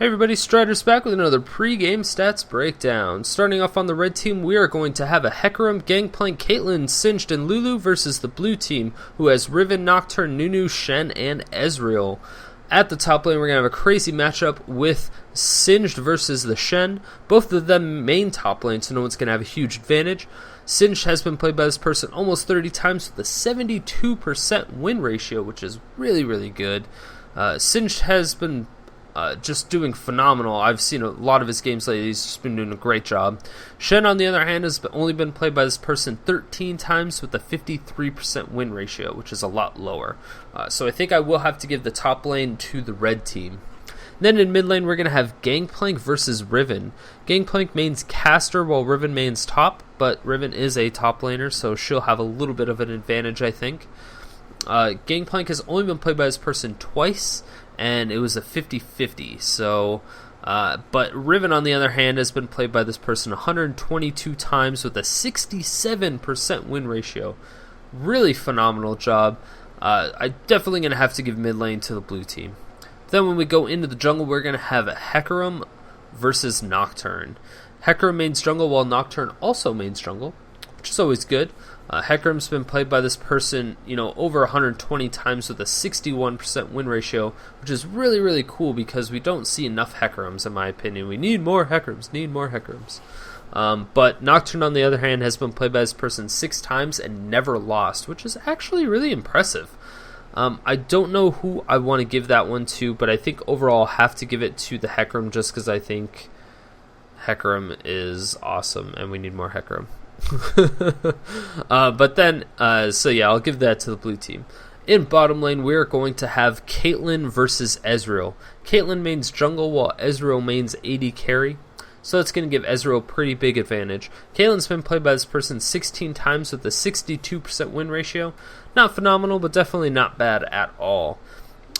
Hey everybody, Strider's back with another pre-game stats breakdown. Starting off on the red team, we are going to have a Hecarim, Gangplank, Caitlyn, Singed, and Lulu versus the blue team, who has Riven, Nocturne, Nunu, Shen, and Ezreal. At the top lane, we're going to have a crazy matchup with Singed versus the Shen. Both of them main top lane, so no one's going to have a huge advantage. Singed has been played by this person almost 30 times with a 72% win ratio, which is really, really good. Singed has been just doing phenomenal. I've seen a lot of his games lately. He's just been doing a great job. Shen, on the other hand, has only been played by this person 13 times with a 53% win ratio, which is a lot lower. So I think I will have to give the top lane to the red team. Then in mid lane, we're going to have Gangplank versus Riven. Gangplank mains caster while Riven mains top, but Riven is a top laner, so she'll have a little bit of an advantage, I think. Gangplank has only been played by this person twice, and it was a 50-50. So, but Riven, on the other hand, has been played by this person 122 times with a 67% win ratio. Really phenomenal job. I'm definitely going to have to give mid lane to the blue team. Then when we go into the jungle, we're going to have Hecarim versus Nocturne. Hecarim mains jungle while Nocturne also mains jungle, which is always good. Hecarim's been played by this person, over 120 times with a 61% win ratio, which is really, really cool because we don't see enough Hecarims, in my opinion. We need more Hecarims, but Nocturne, on the other hand, has been played by this person 6 times and never lost, which is actually really impressive. I don't know who I want to give that one to, but I think overall I'll have to give it to the Hecarim just because I think Hecarim is awesome and we need more Hecarim. So yeah, I'll give that to the blue team. In bottom lane, we're going to have Caitlyn versus Ezreal. Caitlyn mains jungle while Ezreal mains AD carry, so that's going to give Ezreal a pretty big advantage. Caitlyn's been played by this person 16 times with a 62% win ratio. Not phenomenal, but definitely not bad at all.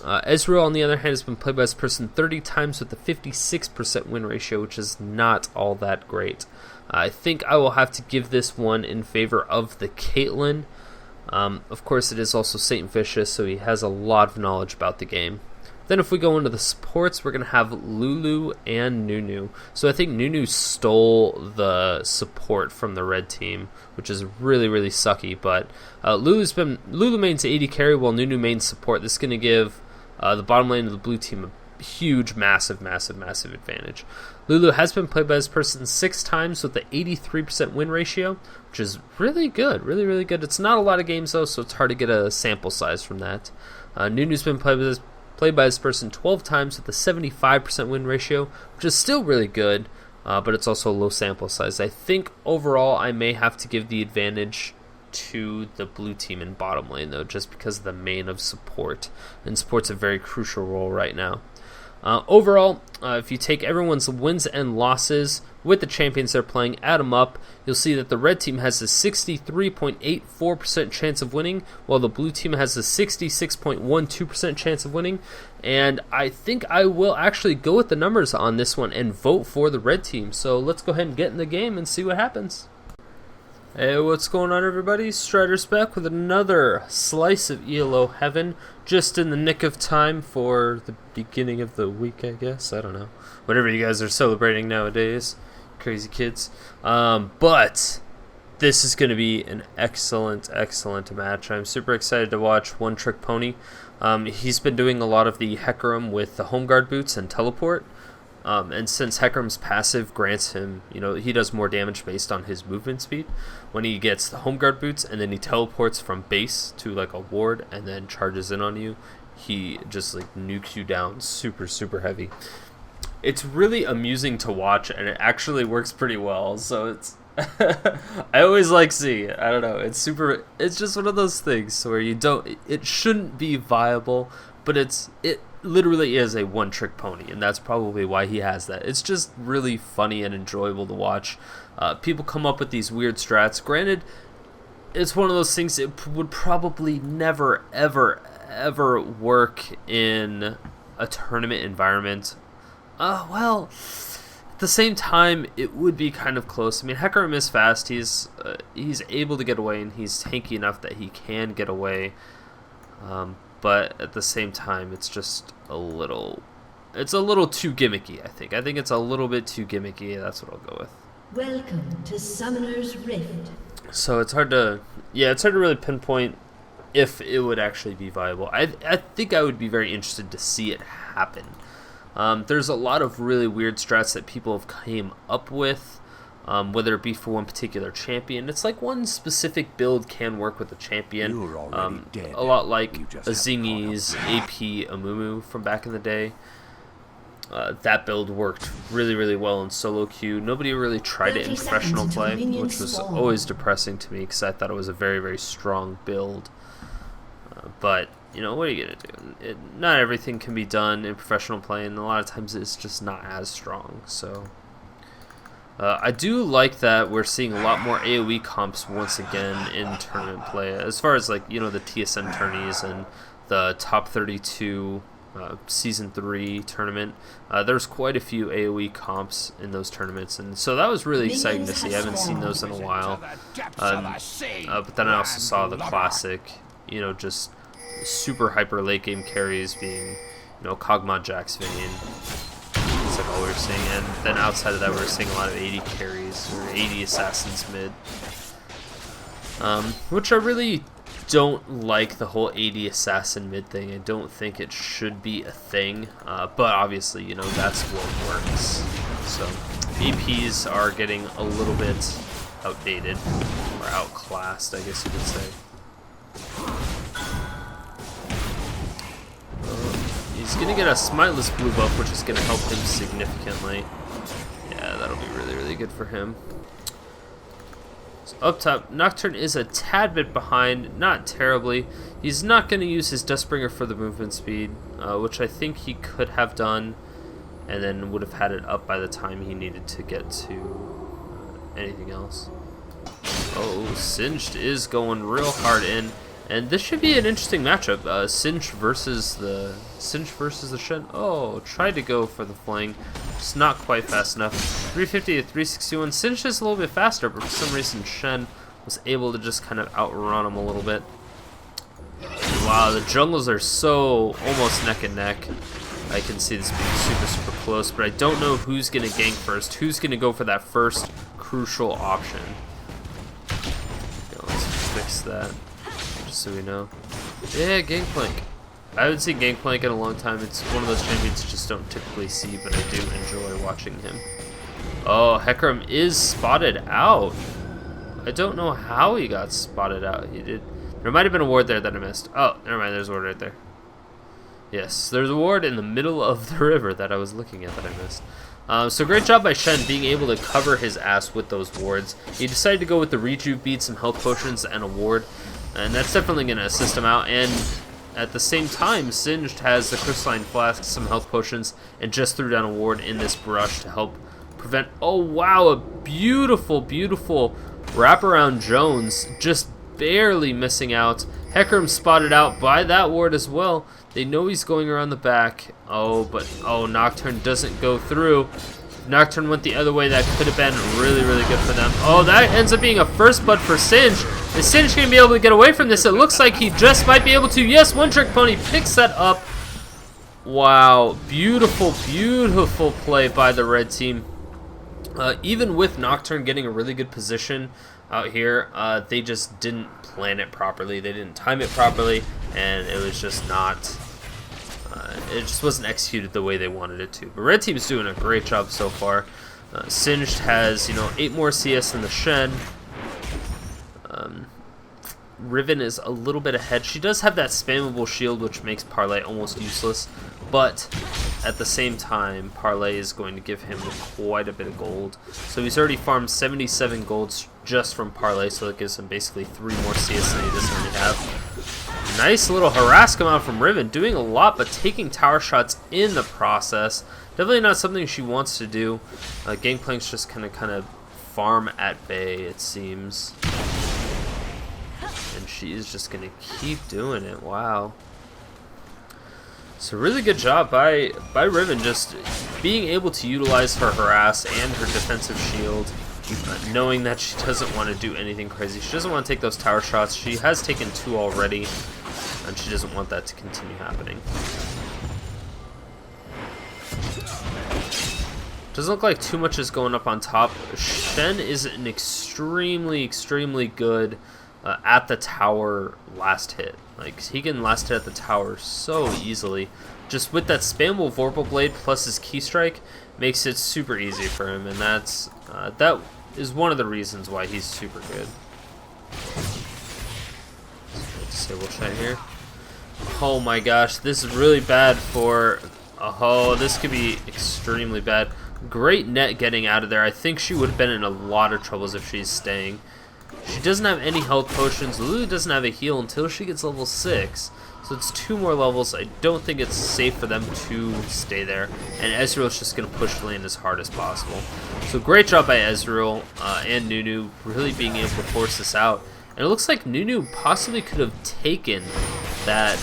Ezreal, on the other hand, has been played by this person 30 times with a 56% win ratio, which is not all that great. I think I will have to give this one in favor of the Caitlyn. Of course, it is also Stvicious, so he has a lot of knowledge about the game. Then if we go into the supports, we're going to have Lulu and Nunu. So I think Nunu stole the support from the red team, which is really, really sucky. But Lulu mains AD carry while Nunu mains support. This is going to give the bottom lane of the blue team a huge, massive advantage. Lulu has been played by this person 6 times with an 83% win ratio, which is really good, really good. It's not a lot of games though, so it's hard to get a sample size from that. Nunu's been played by this person 12 times with a 75% win ratio, which is still really good, but it's also a low sample size. I think overall I may have to give the advantage to the blue team in bottom lane though, just because of the main of support, and support's a very crucial role right now. Overall, if you take everyone's wins and losses with the champions they're playing, add them up, you'll see that the red team has a 63.84% chance of winning, while the blue team has a 66.12% chance of winning. And I think I will actually go with the numbers on this one and vote for the red team. So let's go ahead and get in the game and see what happens. Hey, what's going on, everybody? Strider's back with another slice of ELO heaven, just in the nick of time for the beginning of the week, I guess. I don't know. Whatever you guys are celebrating nowadays, crazy kids. But this is going to be an excellent match. I'm super excited to watch One Trick Pony. He's been doing a lot of the Hecarim with the Home Guard boots and teleport. And since Hecarim's passive grants him, he does more damage based on his movement speed, when he gets the Home Guard boots and then he teleports from base to like a ward and then charges in on you, he just like nukes you down super heavy. It's really amusing to watch, and it actually works pretty well, so it's I always like seeing it. I don't know, it's just one of those things where it shouldn't be viable, but it literally is a one-trick pony, and that's probably why he has that. It's just really funny and enjoyable to watch. People come up with these weird strats. Granted, it's one of those things that would probably never, ever work in a tournament environment. Well, at the same time, it would be kind of close. I mean, Hecarim is fast. He's able to get away, and he's tanky enough that he can get away. But at the same time, it's just a little it's a little too gimmicky, I think. I think it's a little bit too gimmicky. That's what I'll go with. Welcome to Summoner's Rift. So it's hard to really pinpoint if it would actually be viable. I think I would be very interested to see it happen. There's a lot of really weird strats that people have came up with, whether it be for one particular champion. It's like one specific build can work with a champion, a lot like Azingi's AP Amumu from back in the day. That build worked really, really well in solo queue. Nobody really tried it in professional play, which was always depressing to me because I thought it was a very, very strong build. But, you know, what are you going to do? Not everything can be done in professional play, and a lot of times it's just not as strong. So, I do like that we're seeing a lot more AoE comps once again in tournament play. As far as, like, you know, the TSM tourneys and the top 32 Season 3 tournament. There's quite a few AoE comps in those tournaments, and so that was really exciting to see. I haven't seen those in a while. But then I also saw the classic, you know, just super hyper late game carries being, you know, Kog'Maw Jax Vayne. That's like all we were seeing. And then outside of that, we were seeing a lot of 80 carries, or 80 assassins mid. Which I really don't like the whole 80 assassin mid thing. I don't think it should be a thing, but obviously, you know, that's what works. So APs are getting a little bit outdated, or outclassed, I guess you could say. He's gonna get a Smiteless blue buff, which is gonna help him significantly. Yeah, that'll be really, really good for him. So up top, Nocturne is a tad bit behind, not terribly. He's not going to use his Dustbringer for the movement speed, which I think he could have done, and then would have had it up by the time he needed to get to anything else. Oh, Singed is going real hard in, and this should be an interesting matchup. Singed versus the Shen. Oh, tried to go for the fling. Just not quite fast enough. 350 to 361. Singed is a little bit faster, but for some reason Shen was able to just kind of outrun him a little bit. Wow, the jungles are so almost neck and neck. I can see this being super, super close, but I don't know who's going to gank first. Who's going to go for that first crucial option? Okay, let's fix that, just so we know. Yeah, Gangplank. I haven't seen Gangplank in a long time. It's one of those champions you just don't typically see, but I do enjoy watching him. Oh, Hecarim is spotted out. I don't know how he got spotted out. He did. There might have been a ward there that I missed. Oh, never mind. There's a ward right there. Yes, there's a ward in the middle of the river that I was looking at that I missed. So great job by Shen being able to cover his ass with those wards. He decided to go with the rejuve bead, some health potions, and a ward. And that's definitely going to assist him out. And at the same time, Singed has the crystalline flask, some health potions, and just threw down a ward in this brush to help prevent. Oh wow, a beautiful, beautiful wraparound Jones, just barely missing out. Hecarim spotted out by that ward as well. They know he's going around the back. Oh, but oh, Nocturne doesn't go through. If Nocturne went the other way, that could have been really, really good for them. Oh, that ends up being a first blood for Singed. Is Singed going to be able to get away from this? It looks like he just might be able to. Yes, One Trick Pony picks that up. Wow, beautiful, beautiful play by the red team. Even with Nocturne getting a really good position out here, they just didn't plan it properly. They didn't time it properly, and it was just not... it just wasn't executed the way they wanted it to. But red team's doing a great job so far. Singed has, you know, 8 more CS than the Shen. Riven is a little bit ahead. She does have that spammable shield, which makes Parlay almost useless. But at the same time, Parlay is going to give him quite a bit of gold. So he's already farmed 77 golds just from Parlay, so that gives him basically 3 more CS than he doesn't already have. Nice little harass come out from Riven, doing a lot, but taking tower shots in the process. Definitely not something she wants to do. Gangplank's just kind of farm at bay, it seems. And she is just going to keep doing it. Wow. So really good job by Riven, just being able to utilize her harass and her defensive shield, knowing that she doesn't want to do anything crazy. She doesn't want to take those tower shots. She has taken 2 already, and she doesn't want that to continue happening. Doesn't look like too much is going up on top. Shen is an extremely good at the tower last hit. Like, he can last hit at the tower so easily. Just with that spammable Vorpal Blade plus his Key Strike makes it super easy for him, and that is one of the reasons why he's super good. Disable Shen here. Oh my gosh, this is really bad for... Oh, this could be extremely bad. Great net getting out of there. I think she would have been in a lot of troubles if she's staying. She doesn't have any health potions. Lulu doesn't have a heal until she gets level 6. So it's 2 more levels. I don't think it's safe for them to stay there. And Ezreal's just going to push the lane as hard as possible. So great job by Ezreal and Nunu really being able to force this out. And it looks like Nunu possibly could have taken that...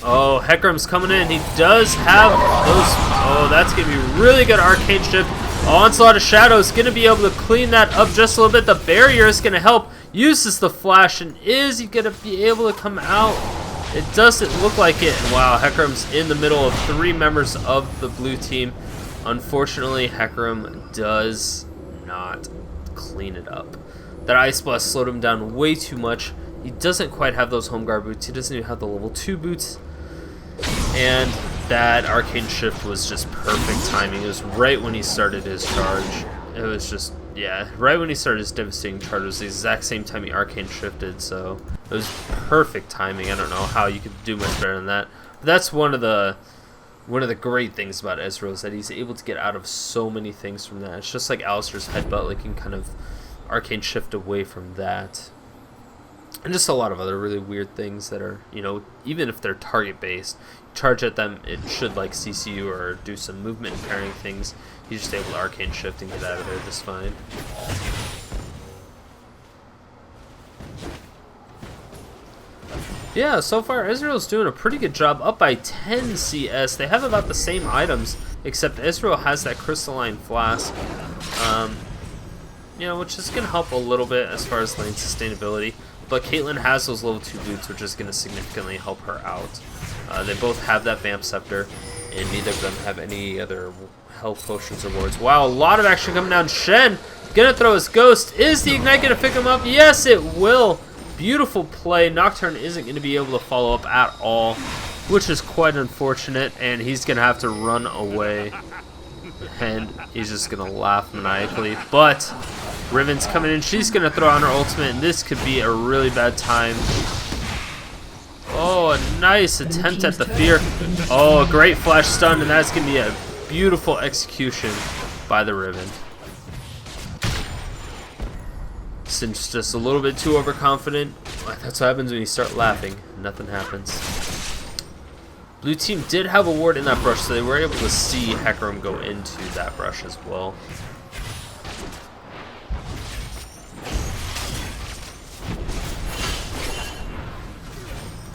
Oh, Hecarim's coming in. He does have those... Oh, that's going to be really good Arcane Shift. Onslaught of Shadows going to be able to clean that up just a little bit. The barrier is going to help. Uses the flash, and is he going to be able to come out? It doesn't look like it. And wow, Hecarim's in the middle of 3 members of the blue team. Unfortunately, Hecarim does not clean it up. That Ice Blast slowed him down way too much. He doesn't quite have those Home Guard boots. He doesn't even have the level 2 boots. And that Arcane Shift was just perfect timing. It was right when he started his charge. It was just, yeah, right when he started his devastating charge. It was the exact same time he Arcane Shifted, so it was perfect timing. I don't know how you could do much better than that. But that's one of the great things about Ezreal, is that he's able to get out of so many things from that. It's just like Alistar's Headbutt, like, can kind of Arcane Shift away from that. And just a lot of other really weird things that are, you know, even if they're target based, charge at them, it should like CC you or do some movement impairing things. You're just able to Arcane Shift and get out of there just fine. Yeah, so far Ezreal's doing a pretty good job, up by 10 CS. They have about the same items, except Ezreal has that Crystalline Flask. You know, which is going to help a little bit as far as lane sustainability. But Caitlyn has those level 2 boots, which is going to significantly help her out. They both have that Vamp Scepter, and neither of them have any other health potions or wards. Wow, a lot of action coming down. Shen going to throw his Ghost. Is the Ignite going to pick him up? Yes, it will. Beautiful play. Nocturne isn't going to be able to follow up at all, which is quite unfortunate, and he's going to have to run away. And he's just going to laugh maniacally. But Riven's coming in. She's going to throw on her ultimate, and this could be a really bad time. Oh, a nice attempt at the fear. Oh, a great flash stun, and that's going to be a beautiful execution by the Riven. Since just a little bit too overconfident. That's what happens when you start laughing. Nothing happens. Blue team did have a ward in that brush, so they were able to see Hecarim go into that brush as well.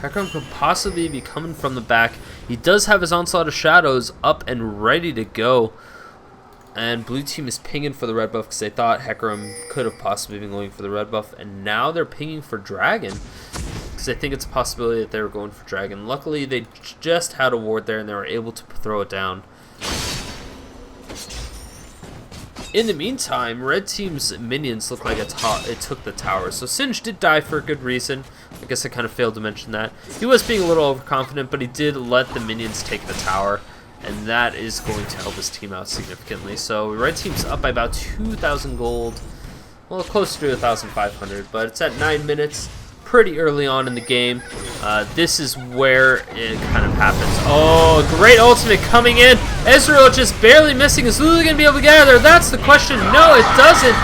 Hecarim could possibly be coming from the back. He does have his Onslaught of Shadows up and ready to go. And blue team is pinging for the red buff because they thought Hecarim could have possibly been going for the red buff. And now they're pinging for Dragon, because I think it's a possibility that they were going for Dragon. Luckily, they just had a ward there and they were able to throw it down. In the meantime, red team's minions look like it took the tower. So Singed did die for a good reason. I guess I kind of failed to mention that. He was being a little overconfident, but he did let the minions take the tower. And that is going to help his team out significantly. So red team's up by about 2,000 gold. Well, close to 1,500, but it's at 9 minutes. Pretty early on in the game. This is where it kind of happens. Oh, great ultimate coming in. Ezreal just barely missing. Is Lulu going to be able to get out of there? That's the question. No, it doesn't.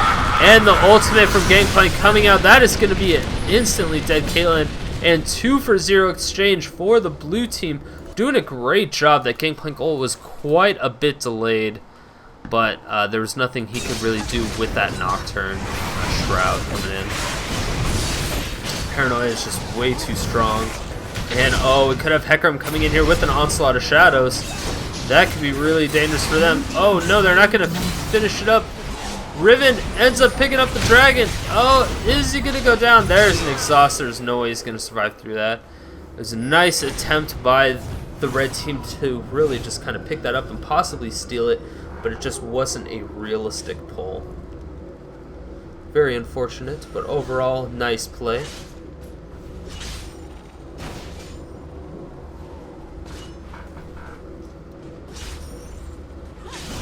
And the ultimate from Gangplank coming out. That is going to be an instantly dead Caitlyn. And 2 for 0 exchange for the blue team. Doing a great job. That Gangplank ult was quite a bit delayed. But there was nothing he could really do with that Nocturne Shroud coming in. Paranoia is just way too strong. And oh, we could have Hecarim coming in here with an Onslaught of Shadows. That could be really dangerous for them. Oh no, they're not going to finish it up. Riven ends up picking up the dragon. Oh, is he going to go down? There's an exhaust. There's no way he's going to survive through that. It was a nice attempt by the red team to really just kind of pick that up and possibly steal it, but it just wasn't a realistic pull. Very unfortunate, but overall, nice play.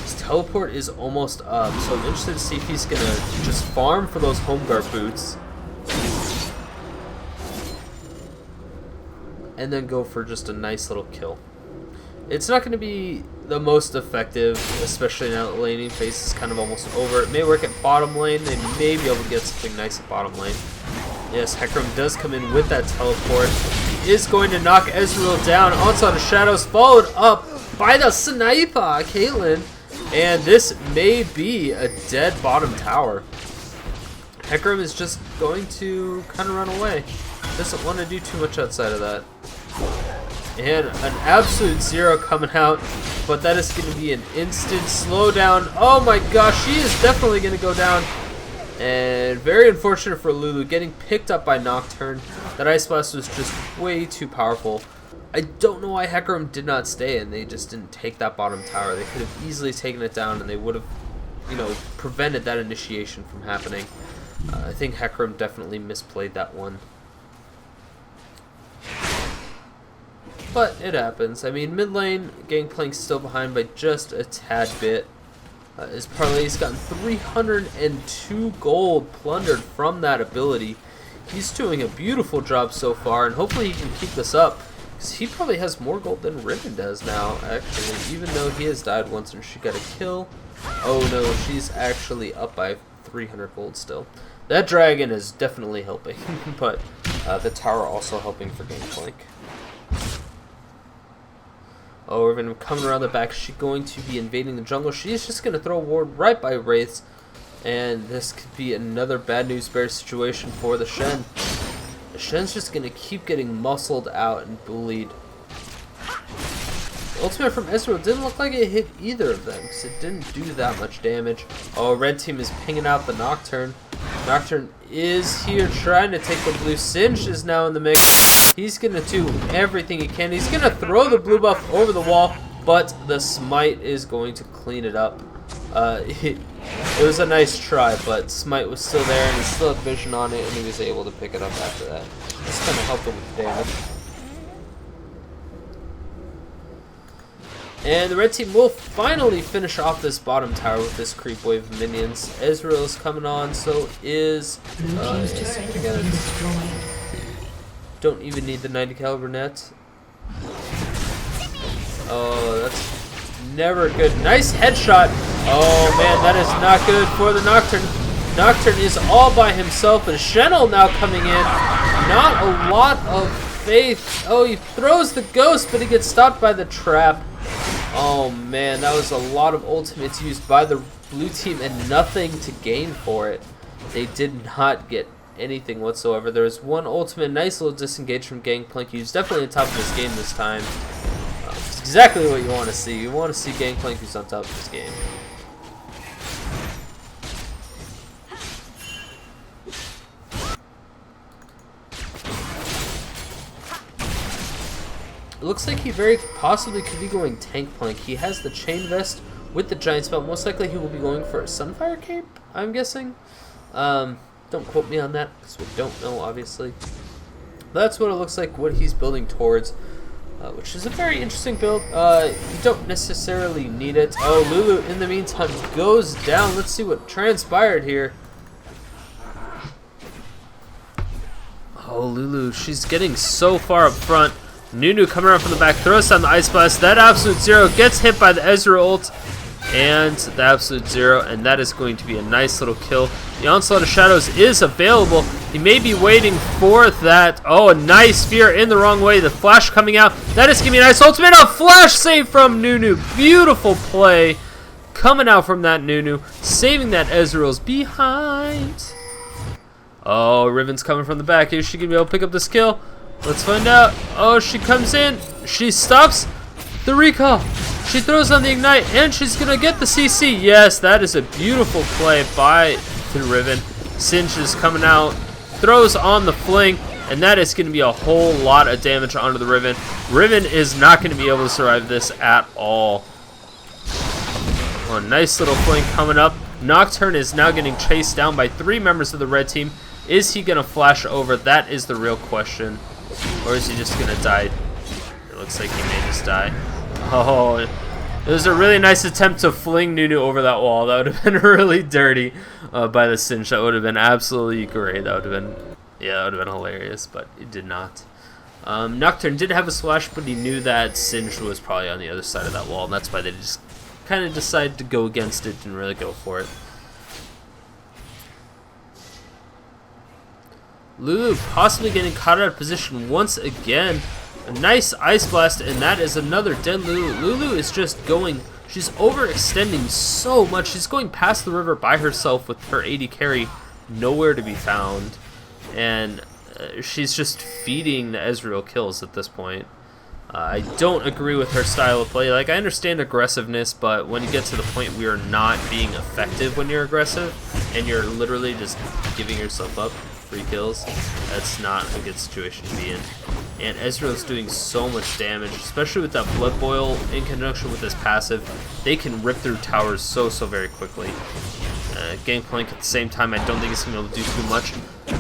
His teleport is almost up, so I'm interested to see if he's going to just farm for those home guard boots. And then go for just a nice little kill. It's not going to be the most effective, especially now that laning phase is kind of almost over. It may work at bottom lane. They may be able to get something nice at bottom lane. Yes, Hecarim does come in with that teleport. He is going to knock Ezreal down. Onslaught of Shadows followed up by the sniper, Caitlyn. And this may be a dead bottom tower. Hecarim is just going to kind of run away. Doesn't want to do too much outside of that. And an absolute zero coming out, but that is going to be an instant slowdown. Oh my gosh, she is definitely going to go down. And very unfortunate for Lulu, getting picked up by Nocturne. That Ice Blast was just way too powerful. I don't know why Hecarim did not stay and they just didn't take that bottom tower. They could have easily taken it down and they would have, you know, prevented that initiation from happening. I think Hecarim definitely misplayed that one. But it happens. I mean, mid lane, Gangplank's still behind by just a tad bit. His parlay's gotten 302 gold plundered from that ability. He's doing a beautiful job so far, and hopefully he can keep this up. Because he probably has more gold than Riven does now, actually. Even though he has died once and she got a kill. Oh no, she's actually up by 300 gold still. That dragon is definitely helping, but the tower also helping for Gangplank. Oh, Riven coming around the back. She's going to be invading the jungle. She's just going to throw a ward right by Wraiths. And this could be another bad news bear situation for the Shen. The Shen's just going to keep getting muscled out and bullied. The ultimate from Ezreal didn't look like it hit either of them, because it didn't do that much damage. Oh, red team is pinging out the Nocturne. Nocturne is here trying to take the blue. Singed is now in the mix. He's going to do everything he can. He's going to throw the blue buff over the wall, but the smite is going to clean it up. It was a nice try, but smite was still there, and he still had vision on it, and he was able to pick it up after that. Just kind of helped him with the damage. And the red team will finally finish off this bottom tower with this creep wave of minions. Ezreal is coming on, so is... Don't even need the 90 caliber net. Oh, that's never good. Nice headshot. Oh man, that is not good for the Nocturne. Nocturne is all by himself, and Shen now coming in. Not a lot of faith. Oh, he throws the ghost, but he gets stopped by the trap. Oh man, that was a lot of ultimates used by the blue team and nothing to gain for it. They did not get anything whatsoever. There was one ultimate, nice little disengage from Gangplank. He was definitely on top of his game this time. It's exactly what you want to see. You want to see Gangplank who's on top of his game. It looks like he very possibly could be going tank plank. He has the chain vest with the giant spell. Most likely he will be going for a Sunfire Cape, I'm guessing. Don't quote me on that, because we don't know, obviously. But that's what it looks like, what he's building towards, which is a very interesting build. You don't necessarily need it. Oh, Lulu, in the meantime, goes down. Let's see what transpired here. Oh, Lulu, she's getting so far up front. Nunu coming around from the back, throws down the Ice Blast. That Absolute Zero gets hit by the Ezreal ult. And the Absolute Zero, and that is going to be a nice little kill. The Onslaught of Shadows is available. He may be waiting for that. Oh, a nice Fear in the wrong way. The Flash coming out. That is going to be a nice ultimate. A Flash save from Nunu. Beautiful play coming out from that Nunu. Saving that Ezreal's behind. Oh, Riven's coming from the back. Is she going to be able to pick up this kill? Let's find out. Oh, she comes in. She stops the recall. She throws on the Ignite, and she's going to get the CC. Yes, that is a beautiful play by the Riven. Singed is coming out, throws on the fling, and that is going to be a whole lot of damage onto the Riven. Riven is not going to be able to survive this at all. Oh, nice little fling coming up. Nocturne is now getting chased down by 3 members of the red team. Is he going to flash over? That is the real question. Or is he just going to die? It looks like he may just die. Oh, it was a really nice attempt to fling Nunu over that wall. That would have been really dirty by the Singed. That would have been absolutely great. That would have been, yeah, that would have been hilarious, but it did not. Nocturne did have a splash, but he knew that Singed was probably on the other side of that wall, and that's why they just kind of decided to go against it and really go for it. Lulu possibly getting caught out of position once again. A nice Ice Blast, and that is another dead Lulu. Lulu is just going, she's overextending so much. She's going past the river by herself with her AD carry nowhere to be found. And she's just feeding the Ezreal kills at this point. I don't agree with her style of play. Like, I understand aggressiveness, but when you get to the point where you're not being effective when you're aggressive, and you're literally just giving yourself up free kills, that's not a good situation to be in. And Ezreal's doing so much damage, especially with that Blood Boil in conjunction with his passive. They can rip through towers so very quickly. Gangplank at the same time, I don't think he's going to be able to do too much.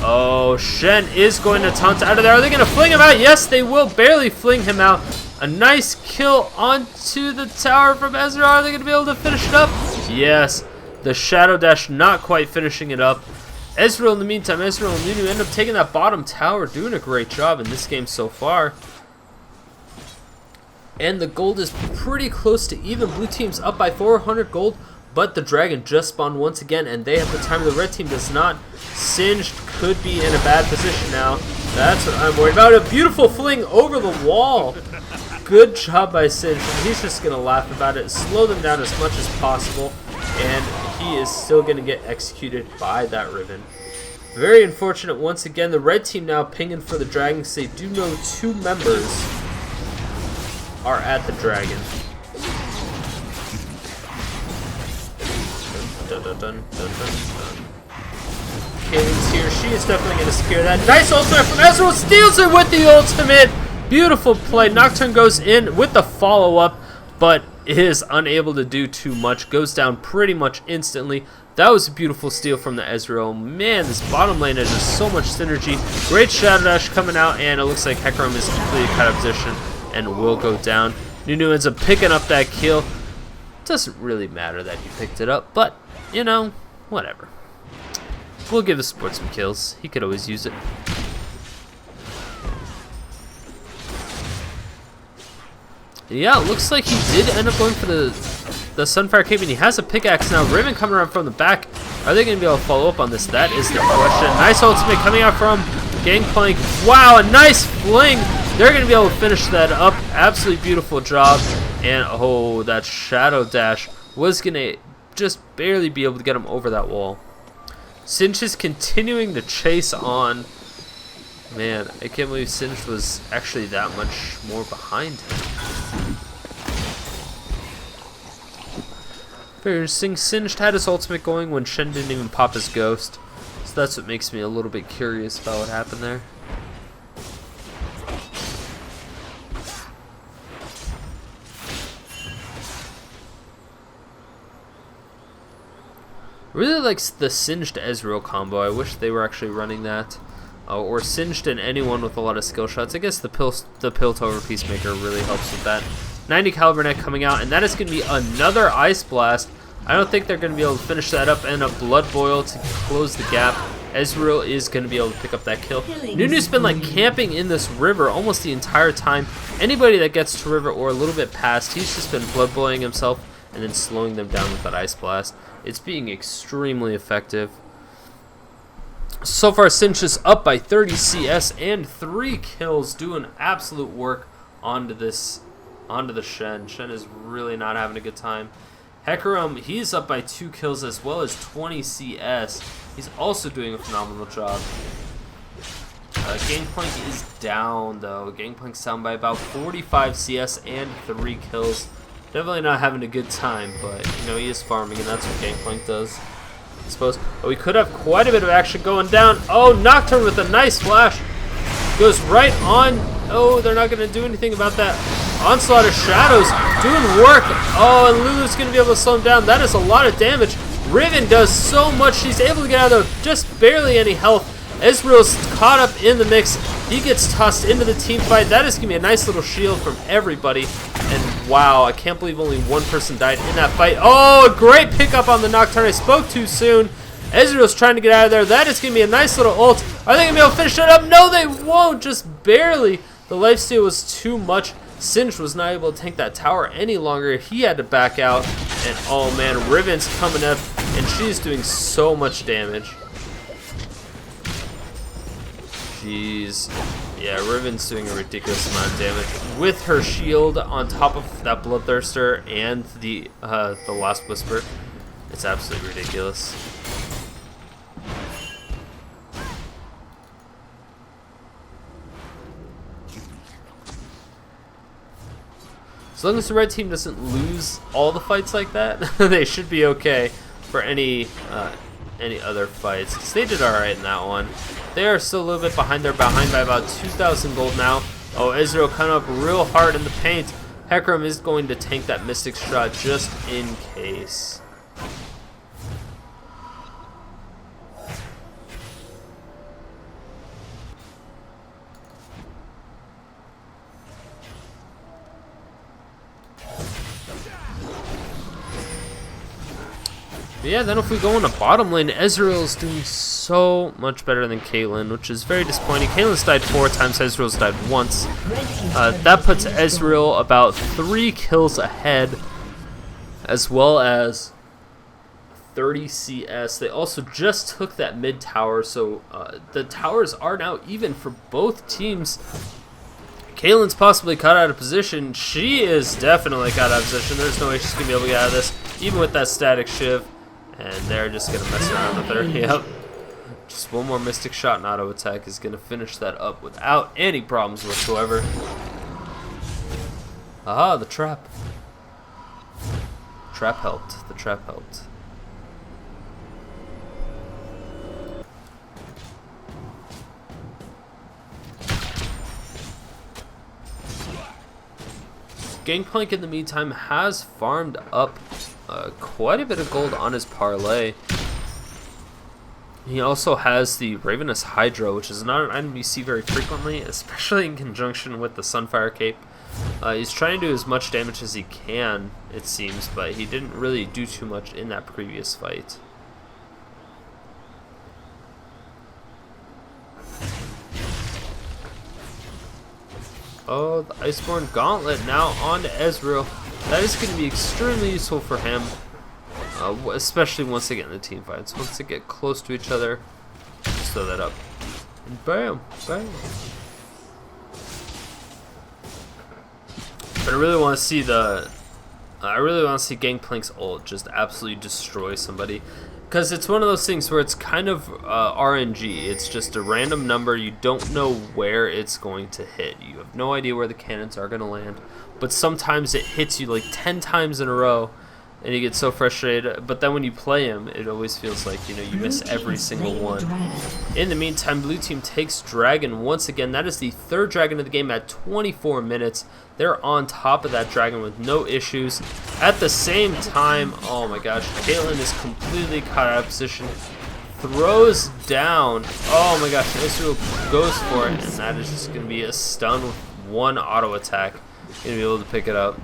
Oh, Shen is going to taunt out of there. Are they going to fling him out? Yes, they will barely fling him out. A nice kill onto the tower from Ezreal. Are they going to be able to finish it up? Yes. The Shadow Dash not quite finishing it up. Ezreal in the meantime, Ezreal and Nunu end up taking that bottom tower, doing a great job in this game so far. And the gold is pretty close to even. Blue team's up by 400 gold, but the dragon just spawned once again, and they have the time. The red team does not. Singed could be in a bad position now. That's what I'm worried about. A beautiful fling over the wall. Good job by Singed. He's just going to laugh about it, slow them down as much as possible, and he is still going to get executed by that Riven. Very unfortunate once again. The red team now pinging for the dragon because they do know 2 members are at the dragon. Dun, dun, dun, dun, dun, dun. Caitlyn's here. She is definitely going to secure that. Nice ultimate from Ezreal. Steals it with the ultimate. Beautiful play. Nocturne goes in with the follow-up, but is unable to do too much. Goes down pretty much instantly. That was a beautiful steal from the Ezreal. Man, this bottom lane has just so much synergy. Great Shadow Dash coming out, and it looks like Hecarim is completely cut out of position and will go down. Nunu ends up picking up that kill. Doesn't really matter that he picked it up, but, you know, whatever. We'll give the support some kills. He could always use it. Yeah, it looks like he did end up going for the Sunfire Cape, and he has a pickaxe now. Riven coming around from the back. Are they going to be able to follow up on this? That is the question. Nice ultimate coming out from Gangplank. Wow, a nice fling. They're going to be able to finish that up. Absolutely beautiful job. And, oh, that Shadow Dash was going to just barely be able to get him over that wall. Singed is continuing to chase on. Man, I can't believe Singed was actually that much more behind him. Very interesting. Singed had his ultimate going when Shen didn't even pop his ghost. So that's what makes me a little bit curious about what happened there. I really like the Singed Ezreal combo. I wish they were actually running that. Or Singed and anyone with a lot of skill shots. I guess the Piltover Peacemaker really helps with that. 90 caliber net coming out, and that is going to be another Ice Blast. I don't think they're going to be able to finish that up, and a Blood Boil to close the gap. Ezreal is going to be able to pick up that kill. Nunu's been like camping in this river almost the entire time. Anybody that gets to river or a little bit past, he's just been Blood Boiling himself and then slowing them down with that Ice Blast. It's being extremely effective. So far, Singed is up by 30 CS and 3 kills, doing absolute work onto the Shen. Shen is really not having a good time. Hecarim, he's up by 2 kills as well as 20 CS. He's also doing a phenomenal job. Gangplank is down though. Gangplank's down by about 45 CS and 3 kills. Definitely not having a good time, but you know, he is farming, and that's what Gangplank does, I suppose. But we could have quite a bit of action going down. Oh, Nocturne with a nice flash. Goes right on. Oh, they're not going to do anything about that. Onslaught of Shadows doing work. Oh, and Lulu's going to be able to slow him down. That is a lot of damage. Riven does so much. She's able to get out of just barely any health. Ezreal's caught up in the mix. He gets tossed into the team fight. That is going to be a nice little shield from everybody. And wow, I can't believe only one person died in that fight. Oh, a great pickup on the Nocturne. I spoke too soon. Ezreal's trying to get out of there. That is going to be a nice little ult. Are they going to be able to finish that up? No, they won't. Just barely. The lifesteal was too much. Singed was not able to tank that tower any longer. He had to back out. And oh man, Riven's coming up. And she's doing so much damage. Jeez. Yeah, Riven's doing a ridiculous amount of damage with her shield on top of that Bloodthirster and the Last Whisper. It's absolutely ridiculous. As long as the red team doesn't lose all the fights like that, they should be okay for any other fights. Because they did alright in that one. They are still a little bit behind. They're behind by about 2,000 gold now. Oh, Ezreal coming up real hard in the paint. Hecarim is going to tank that Mystic Shot just in case. But yeah, then if we go in the bottom lane, Ezreal's doing so much better than Caitlyn, which is very disappointing. Caitlyn's died 4 times, Ezreal's died once. That puts Ezreal about 3 kills ahead, as well as 30 CS. They also just took that mid tower, so the towers are now even for both teams. Caitlyn's possibly caught out of position. She is definitely caught out of position. There's no way she's going to be able to get out of this, even with that static shiv. And they're just going to mess around with her. Yep. Just one more Mystic Shot and auto attack is going to finish that up without any problems whatsoever. Aha, the trap. Trap helped. The trap helped. Gangplank in the meantime has farmed up quite a bit of gold on his parlay. He also has the Ravenous Hydra, which is not an item you see very frequently, especially in conjunction with the Sunfire Cape. He's trying to do as much damage as he can, it seems, but he didn't really do too much in that previous fight. Oh, the Iceborne Gauntlet now on to Ezreal. That is going to be extremely useful for him, especially once they get in the team fights. Once they get close to each other, just throw that up. And bam, bam. But I really want to see Gangplank's ult just absolutely destroy somebody. Because it's one of those things where it's kind of RNG. It's just a random number. You don't know where it's going to hit. You have no idea where the cannons are going to land. But sometimes it hits you like 10 times in a row. And you get so frustrated. But then when you play him, it always feels like, you know, you miss every single one. In the meantime, blue team takes dragon once again. That is the 3rd dragon of the game at 24 minutes. They're on top of that dragon with no issues. At the same time, oh my gosh, Caitlyn is completely caught out of position. Throws down. Oh my gosh, Ezreal goes for it. And that is just going to be a stun with 1 auto attack. Going to be able to pick it up.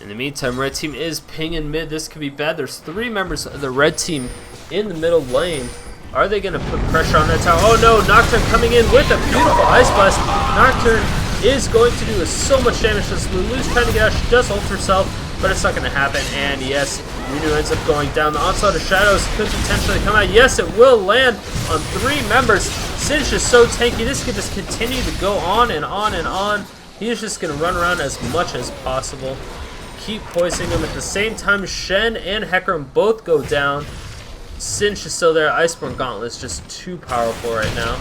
In the meantime, red team is pinging mid. This could be bad. There's 3 members of the red team in the middle lane. Are they going to put pressure on that tower? Oh no, Nocturne coming in with a beautiful Ice Blast. Nocturne is going to do so much damage as Lulu's trying to get out. She does ult herself, but it's not going to happen. And yes, Nunu ends up going down. The Onslaught of Shadows could potentially come out. Yes, it will land on 3 members. Singed is so tanky. This could just continue to go on and on and on. He is just going to run around as much as possible. Keep poisoning him. At the same time, Shen and Hecarim both go down. Singed is still there. Iceborne Gauntlet is just too powerful right now.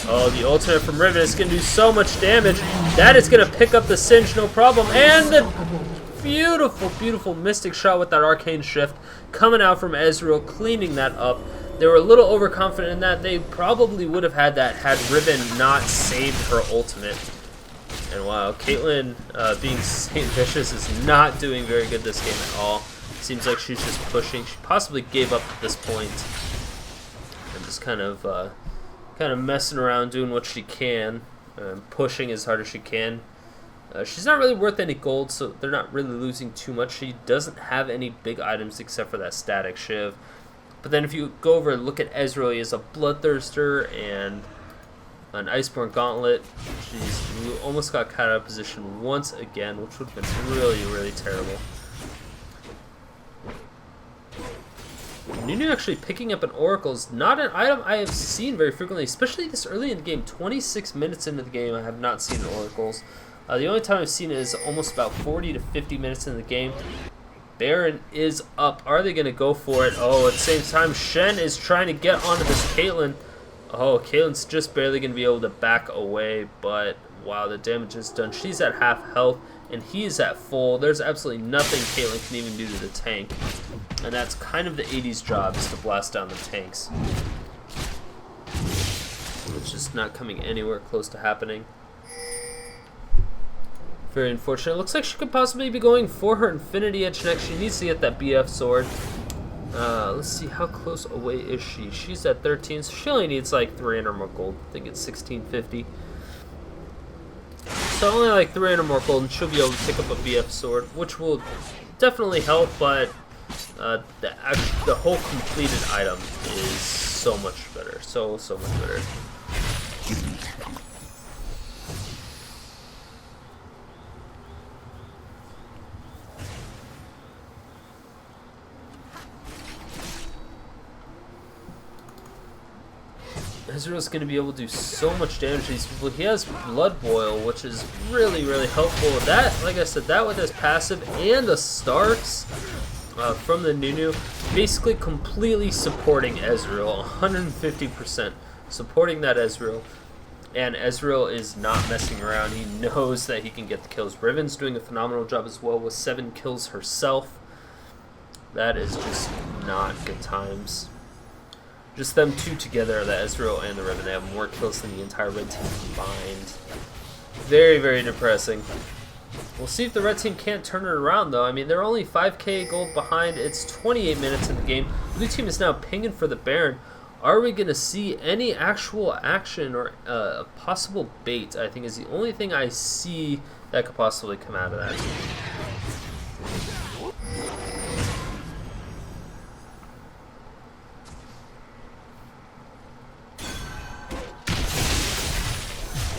Oh, the ultimate from Riven is going to do so much damage. That is going to pick up the Singed, no problem. And the beautiful, beautiful Mystic shot with that Arcane Shift coming out from Ezreal, cleaning that up. They were a little overconfident in that. They probably would have had that had Riven not saved her ultimate. And wow, Caitlyn being Stvicious is not doing very good this game at all. Seems like she's just pushing. She possibly gave up at this point and just kind of messing around, doing what she can, pushing as hard as she can. She's not really worth any gold, so they're not really losing too much. She doesn't have any big items except for that static shiv. But then if you go over and look at Ezreal, he has a Bloodthirster and an Iceborne Gauntlet. Jeez, we almost got caught out of position once again, which would have been really, really terrible. Nunu actually picking up an Oracle is not an item I have seen very frequently, especially this early in the game. 26 minutes into the game, I have not seen Oracles. The only time I've seen it is almost about 40 to 50 minutes in the game. Baron is up. Are they going to go for it? Oh, at the same time, Shen is trying to get onto this Caitlyn. Oh, Caitlyn's just barely going to be able to back away, but wow, the damage is done. She's at half health, and he's at full. There's absolutely nothing Caitlyn can even do to the tank. And that's kind of the 80s job, is to blast down the tanks. It's just not coming anywhere close to happening. Very unfortunate. Looks like she could possibly be going for her Infinity Edge next. She needs to get that BF sword. Let's see, how close away is she? She's at 13, so she only needs like 300 more gold. I think it's 1650. So only like 300 more gold, and she'll be able to pick up a BF sword, which will definitely help, but the whole completed item is so much better. So much better. Ezreal's going to be able to do so much damage to these people. He has Blood Boil, which is really, really helpful. That, like I said, that with his passive and the Starks from the Nunu, basically completely supporting Ezreal, 150% supporting that Ezreal. And Ezreal is not messing around. He knows that he can get the kills. Riven's doing a phenomenal job as well with 7 kills herself. That is just not good times. Just them two together, the Ezreal and the Riven, they have more kills than the entire red team combined. Very, very depressing. We'll see if the red team can't turn it around, though. I mean, they're only 5k gold behind. It's 28 minutes in the game. Blue team is now pinging for the Baron. Are we going to see any actual action or a possible bait, I think, is the only thing I see that could possibly come out of that.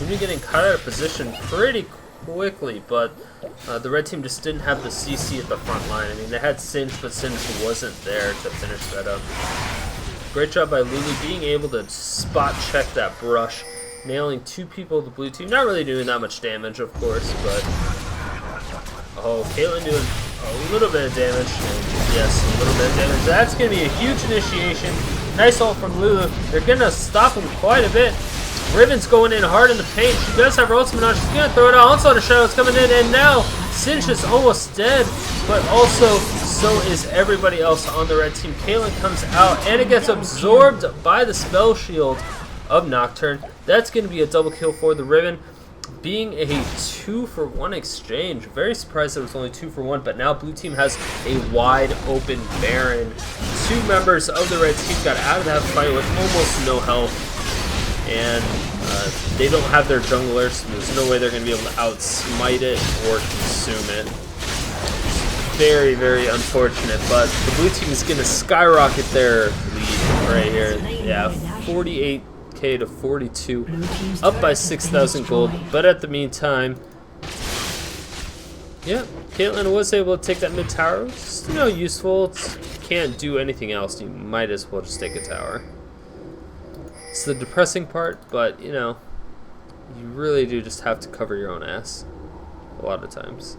Nunu getting caught out of position pretty quickly, but the red team just didn't have the CC at the front line. I mean, they had Singed, but Singed wasn't there to finish that up. Great job by Lulu being able to spot check that brush, nailing 2 people of the blue team. Not really doing that much damage, of course, but oh, Caitlyn doing a little bit of damage. And yes, a little bit of damage. That's going to be a huge initiation. Nice ult from Lulu. They're going to stop him quite a bit. Riven's going in hard in the paint. She does have her ultimate on. She's going to throw it out. Onslaught of Shadows coming in, and now Sinch is almost dead, but also so is everybody else on the red team. Caitlyn comes out, and it gets absorbed by the spell shield of Nocturne. That's going to be a double kill for the Riven, being a 2-for-1 exchange. Very surprised it was only 2-for-1, but now blue team has a wide open Baron. 2 members of the red team got out of that fight with almost no health. And they don't have their junglers, so there's no way they're going to be able to outsmite it or consume it. Very, very unfortunate, but the blue team is going to skyrocket their lead right here. Yeah, 48k to 42, up by 6,000 gold, but at the meantime, yeah, Caitlyn was able to take that mid tower. It's, you know, useful. Can't do anything else. You might as well just take a tower. It's the depressing part, but, you know, you really do just have to cover your own ass a lot of times.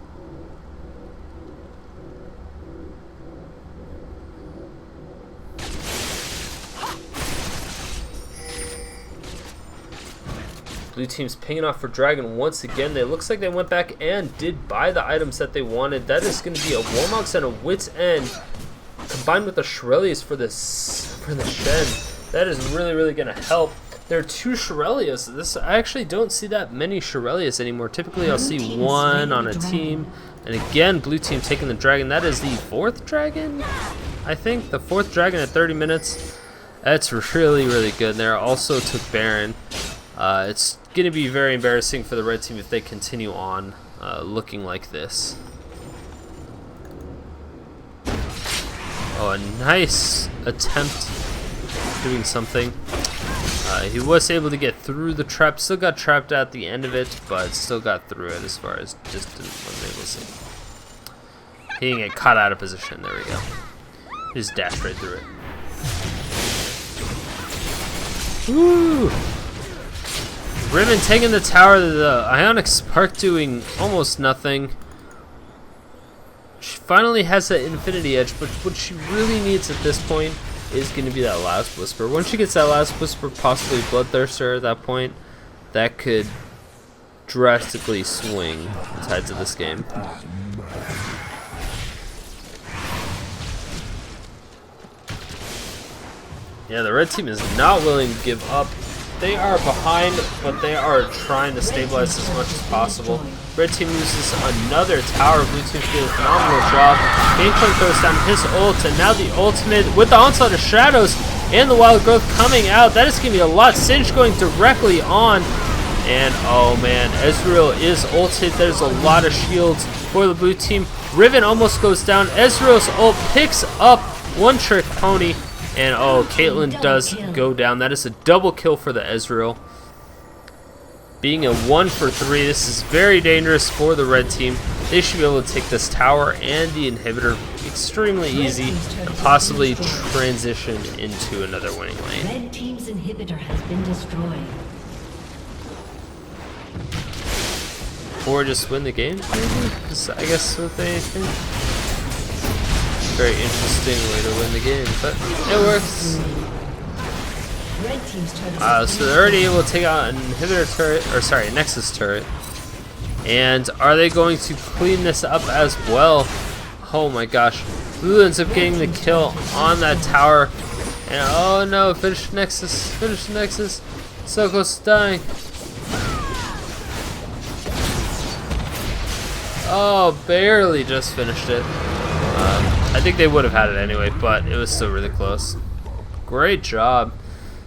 Blue team's pinging off for Dragon once again. It looks like they went back and did buy the items that they wanted. That is going to be a Warmox and a Wit's End combined with the Shurelya's for the Shen. That is really, really going to help. There are 2 Shurelya's. I actually don't see that many Shurelya's anymore. Typically, I'll see 1 on a team. And again, blue team taking the dragon. That is the 4th dragon, I think. The 4th dragon at 30 minutes. That's really, really good. They also took Baron. It's going to be very embarrassing for the red team if they continue on looking like this. Oh, a nice attempt doing something. He was able to get through the trap. Still got trapped at the end of it, but still got through it as far as just wasn't able to see. He didn't get caught out of position. There we go. Just dashed right through it. Woo! Riven taking the tower. The Ionic Spark doing almost nothing. She finally has that Infinity Edge, but what she really needs at this point is going to be that last Whisper. Once she gets that last Whisper, possibly Bloodthirster at that point, that could drastically swing the tides of this game. Yeah, the red team is not willing to give up. They are behind, but they are trying to stabilize as much as possible. Red team uses another tower. Blue team doing a phenomenal job. Gangplank throws down his ult, and now the ultimate with the onslaught of shadows and the wild growth coming out. That is going to be a lot. Singed going directly on, and oh man, Ezreal is ulted. There's a lot of shields for the blue team. Riven almost goes down. Ezreal's ult picks up one trick pony, and oh, Caitlyn does go down. That is a double kill for the Ezreal. Being a 1 for 3, this is very dangerous for the red team. They should be able to take this tower and the inhibitor extremely easy and possibly transition into another winning lane. Red team's inhibitor has been destroyed. Or just win the game, maybe? I guess what they think. Very interesting way to win the game, but it works. So they're already able to take out an inhibitor turret, or sorry, a Nexus turret. And are they going to clean this up as well? Oh my gosh. Lulu ends up getting the kill on that tower. And oh no, finish Nexus, finish Nexus. So close to dying. Oh, barely just finished it. I think they would have had it anyway, but it was still really close. Great job.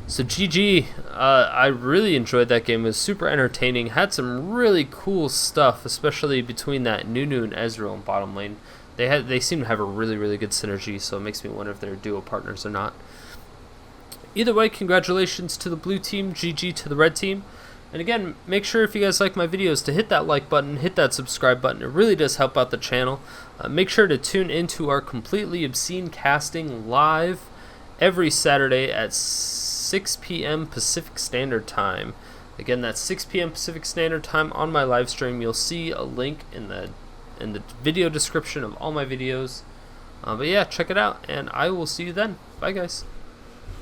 So GG, I really enjoyed that game. It was super entertaining. Had some really cool stuff, especially between that Nunu and Ezreal in bottom lane. They seem to have a really, really good synergy, so it makes me wonder if they're duo partners or not. Either way, congratulations to the blue team, GG to the red team. And again, make sure if you guys like my videos to hit that like button, hit that subscribe button. It really does help out the channel. Make sure to tune into our Completely Obscene casting live every Saturday at 6 p.m. Pacific Standard Time. Again, that's 6 p.m. Pacific Standard Time on my live stream. You'll see a link in the video description of all my videos. But yeah, check it out, and I will see you then. Bye, guys.